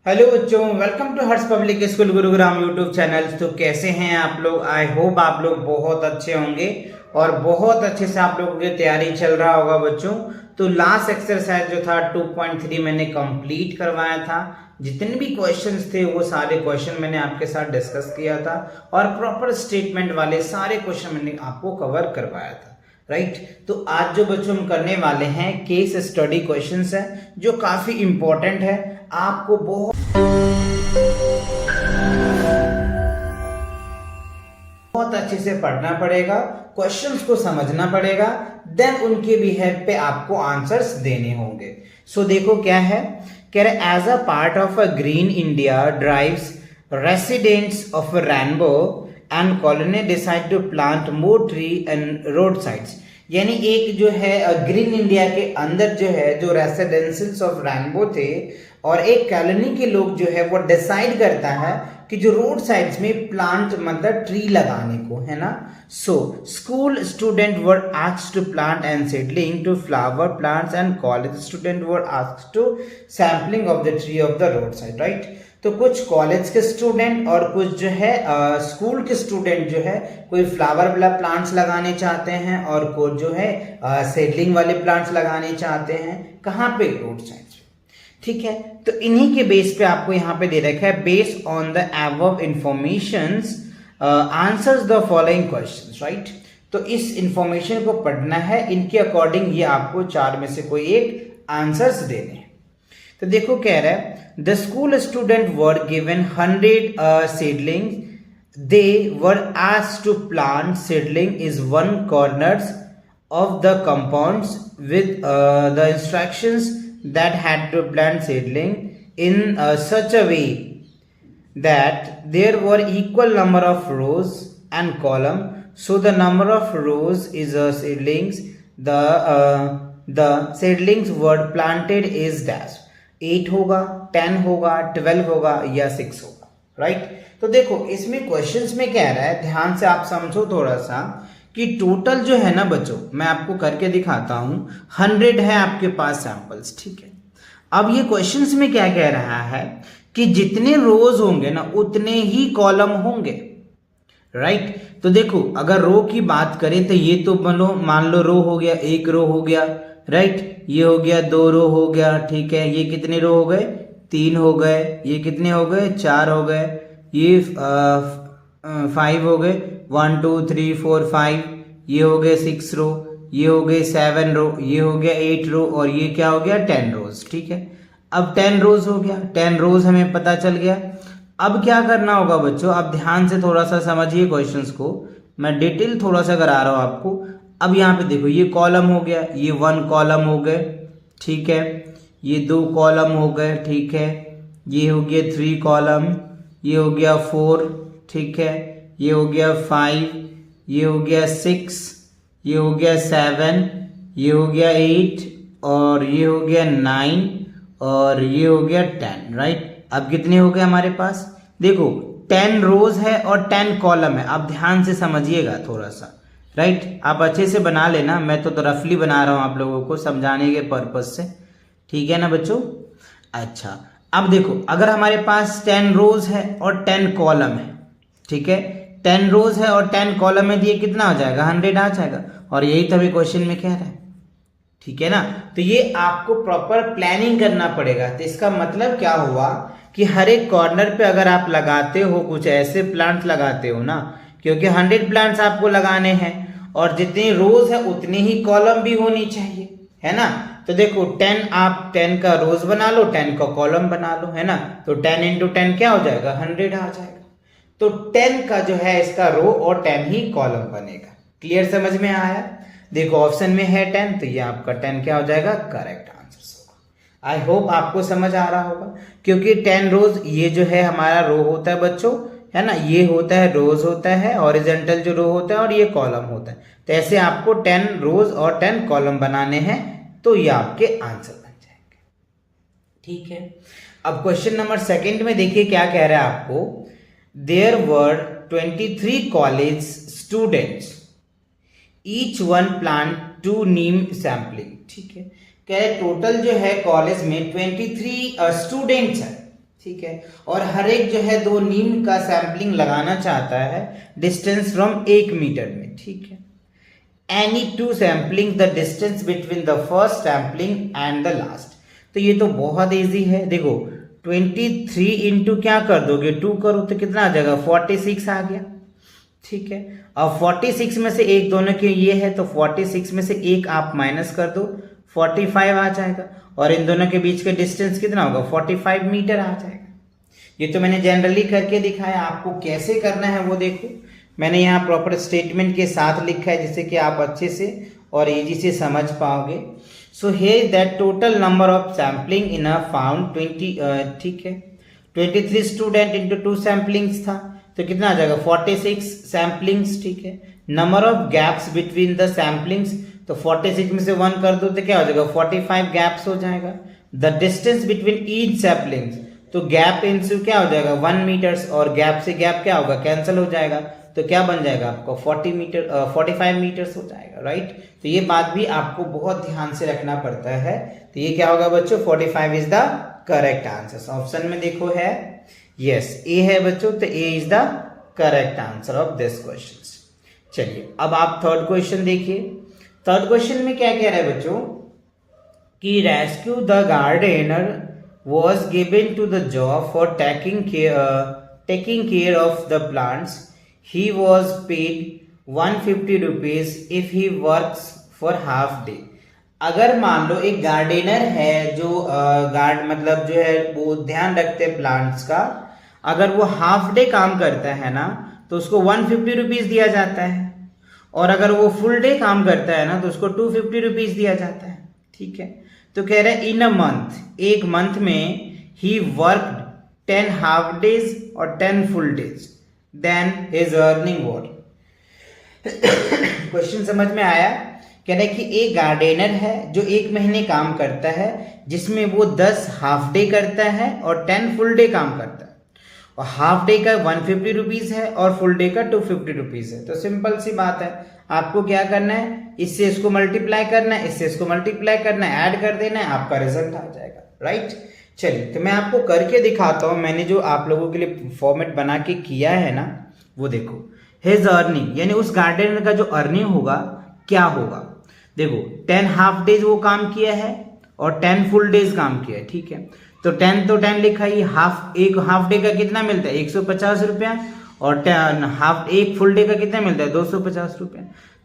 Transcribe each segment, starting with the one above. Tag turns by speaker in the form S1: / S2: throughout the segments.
S1: Hello बच्चों, welcome to Harsh public school Gurugram YouTube channel. तो कैसे हैं आप लोग? आई होप आप लोग बहुत अच्छे होंगे और बहुत अच्छे से आप लोगों की तैयारी चल रहा होगा बच्चों। तो लास्ट एक्सरसाइज जो था 2.3 मैंने कंप्लीट करवाया था। जितने भी क्वेश्चंस थे वो सारे क्वेश्चन मैंने आपके साथ डिस्कस किया था और प्रॉपर स्टेटमेंट वाले सारे क्वेश्चन मैंने आपको कवर करवाया था। राइट तो आज जो बच्चों हम करने वाले हैं केस स्टडी क्वेश्चंस है जो काफी इंपॉर्टेंट है। आपको बहुत अच्छे से पढ़ना पड़ेगा, क्वेश्चंस को समझना पड़ेगा, देन उनके बिहेव पे आपको आंसर्स देने होंगे। सो देखो क्या है, कह रहे as a part of a green India drives residents of Rainbow and colony decide to plant more tree and road sides. यानी एक जो है ग्रीन इंडिया के अंदर जो है जो रेसिडेंशियल्स ऑफ रेनबो थे और एक कॉलोनी के लोग जो है वो डिसाइड करता है कि जो रोड साइड्स में प्लांट मतलब ट्री लगाने को है ना। So school student were asked to plant and seedling to flower plants and college student were asked to sampling of the tree of the road side. Right तो कुछ college के student और कुछ जो है स्कूल के स्टूडेंट जो है कोई फ्लावर वाला प्लांट्स लगाने चाहते हैं और कुछ जो है सेडलिंग वाले प्लांट्स लगाने चाहते हैं। कहाँ पे? Road side. ठीक है, तो इन्हीं के बेस पे आपको यहाँ पे दे रखा है based on the above informations answers the following questions. Right तो इस इंफॉर्मेशन को पढ़ना है, इनके अकॉर्डिंग ये आपको चार में से कोई एक आंसर्स देने हैं। तो देखो कह रहा है the school student were given 100 seedlings, they were asked to plant seedling is one corners of the compounds with the instructions that had to plant seedling in such a way that there were equal number of rows and column. So the number of rows is seedlings. The seedlings were planted is dash 8 होगा, 10 होगा, 12 होगा या 6 होगा। Right तो देखो इसमें questions में क्या रहा है, ध्यान से आप समझो थोड़ा सा कि टोटल जो है ना बच्चों, मैं आपको करके दिखाता हूं, 100 है आपके पास सैंपल्स। ठीक है, अब ये क्वेश्चंस में क्या कह रहा है कि जितने रोज होंगे ना उतने ही कॉलम होंगे। राइट तो देखो अगर रो की बात करें तो ये तो मान लो रो हो गया, एक रो हो गया। राइट ये हो गया, 2 रो हो गया। ठीक है, ये कितने रो हो गए? 3 हो गए। ये कितने हो गए? 4 हो गए। ये 5 हो गए, 1 2 3 4 5। ये हो गए 6 रो, ये हो गए 7 रो, ये हो गया 8 रो और ये क्या हो गया? 10 रोज। ठीक है, अब 10 रोज हो गया, 10 रोज हमें पता चल गया। अब क्या करना होगा बच्चों, अब ध्यान से थोड़ा सा समझिए क्वेश्चंस को, मैं डिटेल थोड़ा सा करा रहा हूं आपको। अब यहाँ पे देखो ये कॉलम हो गया, ये 1 कॉलम हो गए। ठीक है, ये 2 कॉलम हो गए। ठीक है, ये हो गया 3 कॉलम, ये हो गया 4। ठीक है, ये हो गया 5, ये हो गया 6, ये हो गया 7, ये हो गया 8 और ये हो गया 9 और ये हो गया 10। राइट अब कितने हो गए हमारे पास? देखो 10 रोज है और 10 कॉलम है। आप ध्यान से समझिएगा थोड़ा सा। राइट आप अच्छे से बना लेना, मैं तो रफली बना रहा हूं आप लोगों को समझाने के पर्पज से। ठीक है ना बच्चों? अच्छा अब देखो अगर हमारे पास 10 रोज है और 10 कॉलम है। ठीक है, 10 रोज है और 10 कॉलम में दिए कितना हो जाएगा? 100 आ जाएगा और यही तो हमें क्वेश्चन में कह रहा है। ठीक है ना, तो ये आपको प्रॉपर प्लानिंग करना पड़ेगा। तो इसका मतलब क्या हुआ कि हर एक कॉर्नर पे अगर आप लगाते हो कुछ ऐसे प्लांट्स लगाते हो ना, क्योंकि 100 प्लांट्स आपको लगाने हैं और जितनी रोज है उतनी ही कॉलम भी होनी चाहिए, है ना। तो देखो 10 आप 10 का रोज बना लो, 10 का कॉलम बना लो, है ना। तो 10 इंटू 10 क्या हो जाएगा? 100 आ जाएगा। तो 10 का जो है इसका रो और 10 ही कॉलम बनेगा। क्लियर समझ में आया? देखो ऑप्शन में है 10 तो ये आपका 10 क्या हो जाएगा? करेक्ट आंसर होगा। आई होप आपको समझ आ रहा होगा, क्योंकि 10 रोज ये जो है हमारा रो होता है बच्चों, है ना। ये होता है रोज होता है, हॉरिजॉन्टल जो रो होता है और ये कॉलम होता है। तो ऐसे आपको 10 रोज और 10 कॉलम बनाने हैं तो ये आपके आंसर बन जाएंगे। ठीक है, अब क्वेश्चन नंबर 2 में देखिए क्या कह रहा है आपको। There were 23 college students, each one plant 2 neem sampling। ठीक है, कह रहे टोटल जो है कॉलेज में 23 स्टूडेंट्स हैं। ठीक है, और हर एक जो है 2 नीम का सैंपलिंग लगाना चाहता है डिस्टेंस फ्रॉम 1 मीटर में, ठीक है। Any 2 sampling the distance between the first sampling and the last. तो ये तो बहुत इजी है, देखो 23 इंटू क्या कर दोगे 2 करो तो कितना आ जाएगा 46 आ गया, ठीक है। अब 46 में से एक दोनों के ये है तो 46 में से एक आप माइनस कर दो 45 आ जाएगा, और इन दोनों के बीच का डिस्टेंस कितना होगा 45 मीटर आ जाएगा। ये तो मैंने जनरली करके दिखाया, आपको कैसे करना है वो देखो, मैंने यहाँ प्रॉपर स्टेटमेंट के साथ लिखा है जिससे कि आप अच्छे से और इजी से समझ पाओगे। So here that total number of sampling in a found 20, ठीक है, 23 स्टूडेंट इंटू 2 सैम्पलिंग्स था तो कितना आ जाएगा 46 सैम्पलिंग्स, ठीक है। Number of gaps between the samplings, तो 46 में से 1 कर दो तो क्या हो जाएगा 45 गैप्स हो जाएगा। The distance between each samplings, तो गैप इंटू क्या हो जाएगा 1 मीटर्स, और गैप से गैप क्या होगा कैंसिल हो जाएगा, तो क्या बन जाएगा आपको 45 मीटर्स हो जाएगा, राइट। तो ये बात भी आपको बहुत ध्यान से रखना पड़ता है। तो ये क्या होगा बच्चों 45 is the correct answer. Option में देखो है यस ए है बच्चों, तो A is the correct answer of this question. चलिए अब आप थर्ड क्वेश्चन देखिए। थर्ड क्वेश्चन में क्या कह रहा है बच्चों कि Rescue the gardener was given to the job for taking care of the plants. He was paid 150 rupees if he works for half day. अगर मान लो एक गार्डनर है जो मतलब जो है वो ध्यान रखते हैं प्लांट्स का, अगर वो हाफ डे काम करता है ना तो उसको 150 रुपीज दिया जाता है, और अगर वो फुल डे काम करता है ना तो उसको 250 रुपीज दिया जाता है, ठीक है। तो कह रहे हैं इन अ मंथ, एक मंथ में ही वर्कड 10 हाफ डेज और 10 full days, then his earning what. Question समझ में आया? कह रहे कि एक गार्डनर है जो एक महीने काम करता है जिसमें वो 10 हाफ डे करता है और 10 फुल डे काम करता है, और हाफ डे का 150 रुपीज है और फुल डे का 250 रुपीज है। तो सिंपल सी बात है, आपको क्या करना है, इससे इसको मल्टीप्लाई करना है, इससे इसको मल्टीप्लाई करना है, ऐड कर देना है, आपका रिजल्ट आ जाएगा, राइट। चलिए तो मैं आपको करके दिखाता हूं, मैंने जो आप लोगों के लिए फॉर्मेट बना के किया है ना वो देखो। हिज अर्निंग यानी उस गार्डनर का जो अर्निंग होगा क्या होगा, देखो 10 हाफ डेज वो काम किया है और 10 फुल डेज काम किया है, ठीक है। तो 10 लिखा ही, एक हाफ डे का कितना मिलता है 150 रुपया, और एक फुल डे का कितना मिलता है 250 रुपया।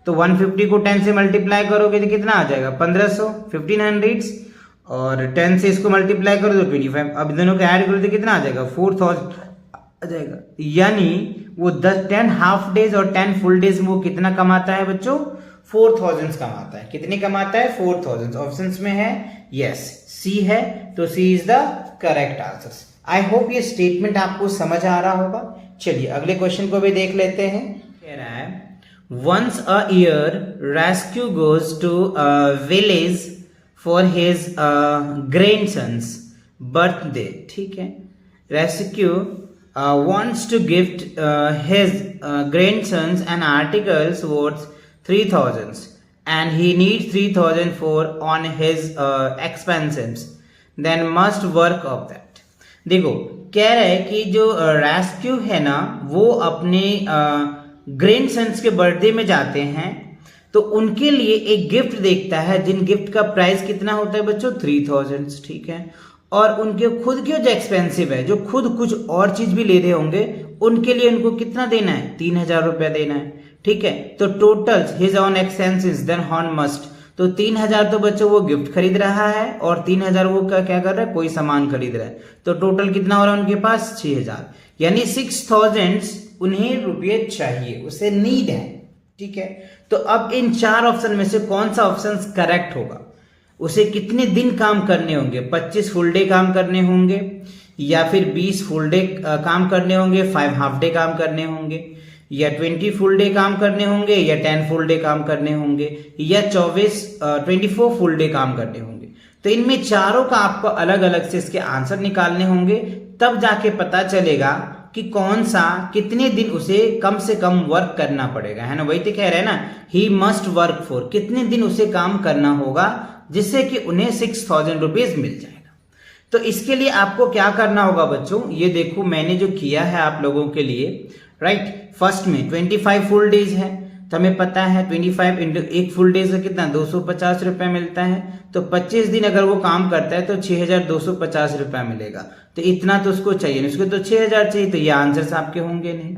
S1: तो 150 को 10 से मल्टीप्लाई करोगे तो कितना आ जाएगा 1500, 1500, और 10 से इसको मल्टीप्लाई करो तो 25। अब दोनों को ऐड करो तो कितना आ जाएगा 4000 आ जाएगा। यानी वो 10 हाफ डेज और 10 फुल डेज में वो कितना कमाता है बच्चों 4000 कमाता है। कितनी कमाता है 4000। ऑप्शंस में है यस सी है, तो C is the correct answer. I hope ये स्टेटमेंट आपको समझ आ रहा होगा। चलिए अगले क्वेश्चन को भी देख लेते हैं। कह रहा है once a year Rescue goes to village for his grandson's birthday, ठीक है। Rescue wants to gift his grandsons an articles worth 3000 and he needs 3000 for on his expenses, then must work of that। देखो कह रहा है कि जो rescue है ना वो अपने ग्रैंडसन्स के बर्थडे में जाते हैं तो उनके लिए एक गिफ्ट देखता है, जिन गिफ्ट का प्राइस कितना होता है बच्चों 3000, ठीक है। और उनके खुद के जो एक्सपेंसिव है, जो खुद कुछ और चीज भी ले रहे होंगे, उनके लिए उनको कितना देना है 3000 रुपया देना है, ठीक है। तो total his on expenses then हॉन मस्ट, तो 3000 तो बच्चों वो गिफ्ट खरीद रहा है और 3000 वो क्या कर रहा है कोई सामान खरीद रहा है, तो टोटल कितना हो रहा है उनके पास 6000, यानी 6000 उन्हें रुपये चाहिए, उसे नीड है, ठीक है। तो अब इन 4 ऑप्शन में से कौन सा ऑप्शन करेक्ट होगा, उसे कितने दिन काम करने होंगे, 25 फुल डे काम करने होंगे, या फिर 20 फुल डे काम करने होंगे, 5 हाफ डे काम करने होंगे, या 20 फुल डे काम करने होंगे, या 10 फुल डे काम करने होंगे, या 24 फुल डे काम करने होंगे। तो इनमें चारों का आपको अलग अलग से इसके आंसर निकालने होंगे, तब जाके पता चलेगा कि कौन सा कितने दिन उसे कम से कम वर्क करना पड़ेगा, है ना। वही तो कह रहे हैं ना, ही मस्ट वर्क फॉर, कितने दिन उसे काम करना होगा जिससे कि उन्हें 6000 रुपीज मिल जाएगा। तो इसके लिए आपको क्या करना होगा बच्चों, ये देखो मैंने जो किया है आप लोगों के लिए, राइट। फर्स्ट में 25 फुल डेज है, तो हमें पता है 25 इंटू एक फुल डेज का कितना 250 रुपया मिलता है, तो 25 दिन अगर वो काम करता है तो 6250 रुपया मिलेगा। तो इतना तो उसको चाहिए, उसको तो 6000 चाहिए, तो ये आंसर्स आपके होंगे नहीं।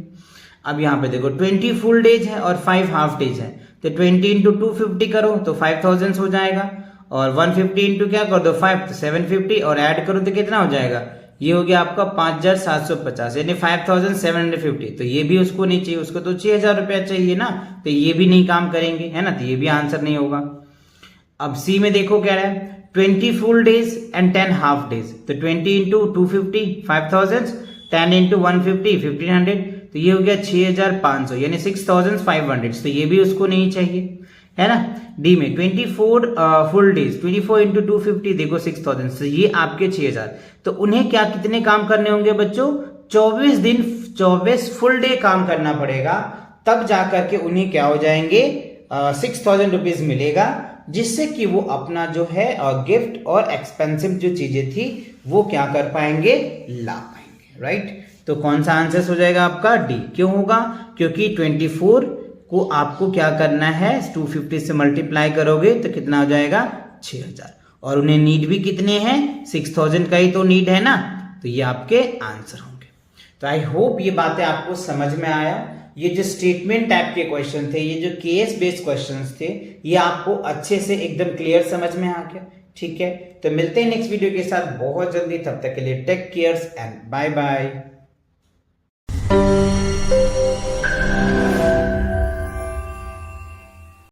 S1: अब यहाँ पे देखो 20 फुल डेज है और 5 हाफ डेज है, तो 20 इंटू 250 करो तो 5000 हो जाएगा, और 150 इंटू क्या कर दो 5 तो 750, और ऐड करो तो कितना हो जाएगा, ये हो गया आपका 5750 यानी 5750। तो ये भी उसको नहीं चाहिए, उसको तो 6000 रुपया चाहिए ना, तो ये भी नहीं काम करेंगे, है ना, तो ये भी आंसर नहीं होगा। अब सी में देखो क्या रहा है 20 full days and 10 half days, तो 20 इंटू 250 5000, 10 इंटू 150 1500, तो ये हो गया 6500 यानी 6500, तो ये भी उसको नहीं चाहिए, है ना। डी में 24 फुल डेज 24 इंटू 250 देखो 6000, तो ये आपके 6000। तो उन्हें क्या कितने काम करने होंगे बच्चों, 24 दिन 24 फुल डे काम करना पड़ेगा, तब जाकर के उन्हें क्या हो जाएंगे 6000 रुपीज मिलेगा, जिससे कि वो अपना जो है गिफ्ट और एक्सपेंसिव जो चीजें थी वो क्या कर पाएंगे, ला पाएंगे, राइट। तो कौन सा आंसर हो जाएगा आपका, डी। क्यों होगा, क्योंकि 24 को आपको क्या करना है 250 से मल्टीप्लाई करोगे तो कितना हो जाएगा 6000, और उन्हें नीड भी कितने हैं 6000 का ही तो नीड है ना, तो ये आपके आंसर होंगे। तो आई होप ये बातें आपको समझ में आया। ये जो स्टेटमेंट टाइप के क्वेश्चन थे, ये जो केस बेस्ड क्वेश्चंस थे, ये आपको अच्छे से एकदम क्लियर समझ में आ गया, ठीक है। तो मिलते हैं नेक्स्ट वीडियो के साथ बहुत जल्दी, तब तक के लिए take cares and bye bye.